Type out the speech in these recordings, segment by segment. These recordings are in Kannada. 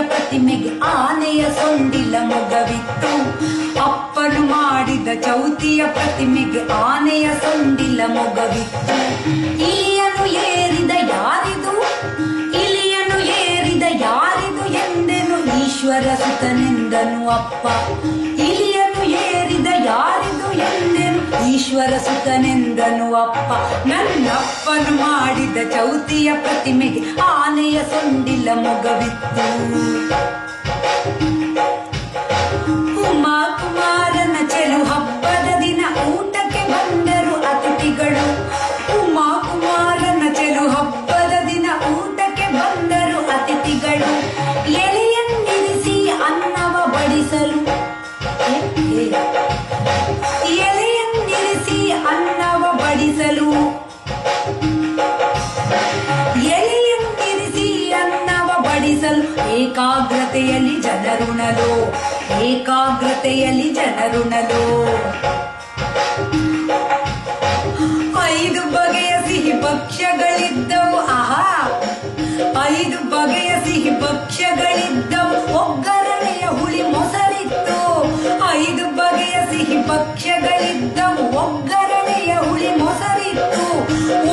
ಪ್ರತಿಮೆಗೆ ಆನೆಯ ಸೊಂಡಿಲ ಮೊಗವಿತ್ತು. ಅಪ್ಪನು ಮಾಡಿದ ಚೌತಿಯ ಪ್ರತಿಮೆಗೆ ಆನೆಯ ಸೊಂಡಿಲ ಮೊಗವಿತ್ತು. ಇಲಿಯನ್ನು ಏರಿದ ಯಾರಿದು, ಇಲಿಯನ್ನು ಏರಿದ ಯಾರಿದು ಎಂದೆನು ಈಶ್ವರ ಸುತನೆಂದನು ಅಪ್ಪ. ಇಲಿಯನ್ನು ಏರಿದ ಯಾರಿದು ಎಂದೆನು ಈಶ್ವರ ಸುತನೆಂದನು ಅಪ್ಪ. ನನ್ನಪ್ಪನು ಮಾಡಿದ ಚೌತಿಯ ಪ್ರತಿಮೆಗೆ ಆನೆಯ ಸೊಂಡಿಲ ಮೊಗವಿತ್ತು. ಉಮಾ ಕುಮಾರನ ಚೆಲು ಹಬ್ಬದ ದಿನ ಊಟಕ್ಕೆ ಬಂದರು ಅತಿಥಿಗಳು. ಉಮಾ ಕುಮಾರನ ಚೆಲು ಹಬ್ಬದ ದಿನ ಊಟಕ್ಕೆ ಬಂದರು ಅತಿಥಿಗಳು. ಎಲೆಯನ್ನಿರಿಸಿ ಅನ್ನವ ಬಡಿಸಲು, ಎಲೆಯನ್ನಿರಿಸಿ ಅನ್ನವ ಬಡಿಸಲು, ಎಲೆಯನ್ನಿರಿಸಿ ಅನ್ನವ ಬಡಿಸಲು ಏಕಾಗ್ರತೆಯಲ್ಲಿ ಜನರುಣಲು, ಏಕಾಗ್ರತೆಯಲ್ಲಿ ಜನರುಣಲು. 5 ಬಗೆಯ ಸಿಹಿ ಭಕ್ಷ್ಯಗಳಿದ್ದವು. ಆಹಾ, 5 ಬಗೆಯ ಸಿಹಿ ಭಕ್ಷ್ಯಗಳಿದ್ದವು. ಒಗ್ಗರಣೆಯ ಹುಳಿ ಮೊಸರಿತ್ತು. 5 ಬಗೆಯ ಸಿಹಿ ಭಕ್ಷ್ಯಗಳಿದ್ದವು. ಒಗ್ಗರಣೆಯ ಹುಳಿ ಮೊಸರಿತ್ತು.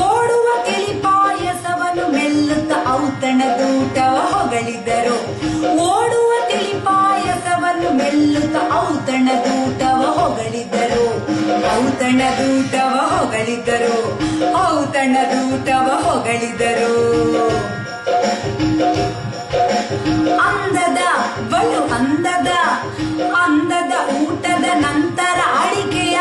ಓಡುವ ತಿಳಿ ಪಾಯಸವನ್ನು ಮೆಲ್ಲುತ್ತ ಔತಣದೂಟವ ಹೊಗಳಿದರು. ಓಡುವ ತಿಳಿ ಪಾಯಸವನ್ನು ಮೆಲ್ಲುತ್ತ ಔತಣದೂಟವ ಹೊಗಳಿದರು. ಔತಣದೂಟವ ಹೊಗಳಿದರು. ಔತಣದೂಟವ ಹೊಗಳಿದರು. ಅಂದದ ಬಲು ಅಂದದ ಅಂದದ ಊಟದ ನಂತರ ಅಡಿಕೆಯ,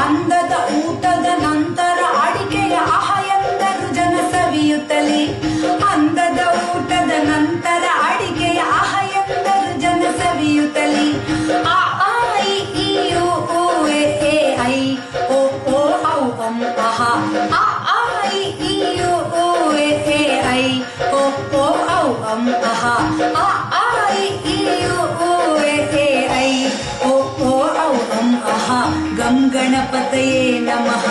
ಅಂದದ ಊಟದ ನಂತರ ಅಡಿಕೆಯ ಆಹ ಎಂದರು ಜನ ಸವಿಯುತ್ತಲೇ. ಅಂದದ ಊಟದ ನಂತರ ಅಡಿಕೆಯ ಆಹ ಎಂದರು ಜನ ಸವಿಯುತ್ತಲೇ. ಆ ಐ ಈ ಓ ಎ ಐ ಓ ಓ ಔ ಅಂ ಅಹ. ಆ ಐ ಈ ಓ ಎ ಐ ಓ ಓ ಔ ಅಂ ಅಹ. ಆ ಐ ಈ ಓ ಎ ಐ ಓ ಓ ಔ ಅಂ ಅಹ. ಗಂ ಗಣಪತಯೇ ನಮಃ,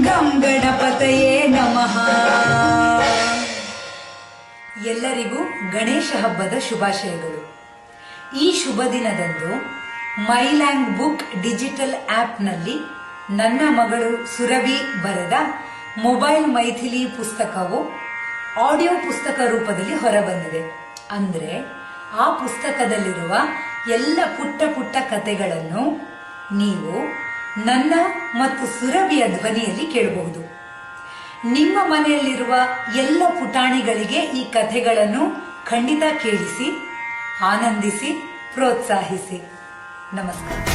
ಗಂ ಗಣಪತಯೇ ನಮಃ. ಎಲ್ಲರಿಗೂ ಗಣೇಶ ಹಬ್ಬದ ಶುಭಾಶಯಗಳು. ಈ ಶುಭ ದಿನದಂದು ಮೈಲ್ಯಾಂಗ್ ಬುಕ್ ಡಿಜಿಟಲ್ ಆಪ್ನಲ್ಲಿ ನನ್ನ ಮಗಳು ಸುರಭಿ ಬರೆದ ಮೊಬೈಲ್ ಮೈಥಿಲಿ ಪುಸ್ತಕವು ಆಡಿಯೋ ಪುಸ್ತಕ ರೂಪದಲ್ಲಿ ಹೊರಬಂದಿದೆ. ಅಂದ್ರೆ ಆ ಪುಸ್ತಕದಲ್ಲಿರುವ ಎಲ್ಲ ಪುಟ್ಟ ಪುಟ್ಟ ಕಥೆಗಳನ್ನು ನೀವು ನನ್ನ ಮತ್ತು ಸುರಭಿಯ ಧ್ವನಿಯಲ್ಲಿ ಕೇಳಬಹುದು. ನಿಮ್ಮ ಮನೆಯಲ್ಲಿರುವ ಎಲ್ಲ ಪುಟಾಣಿಗಳಿಗೆ ಈ ಕಥೆಗಳನ್ನು ಖಂಡಿತ ಕೇಳಿಸಿ, ಆನಂದಿಸಿ, ಪ್ರೋತ್ಸಾಹಿಸಿ. ನಮಸ್ಕಾರ.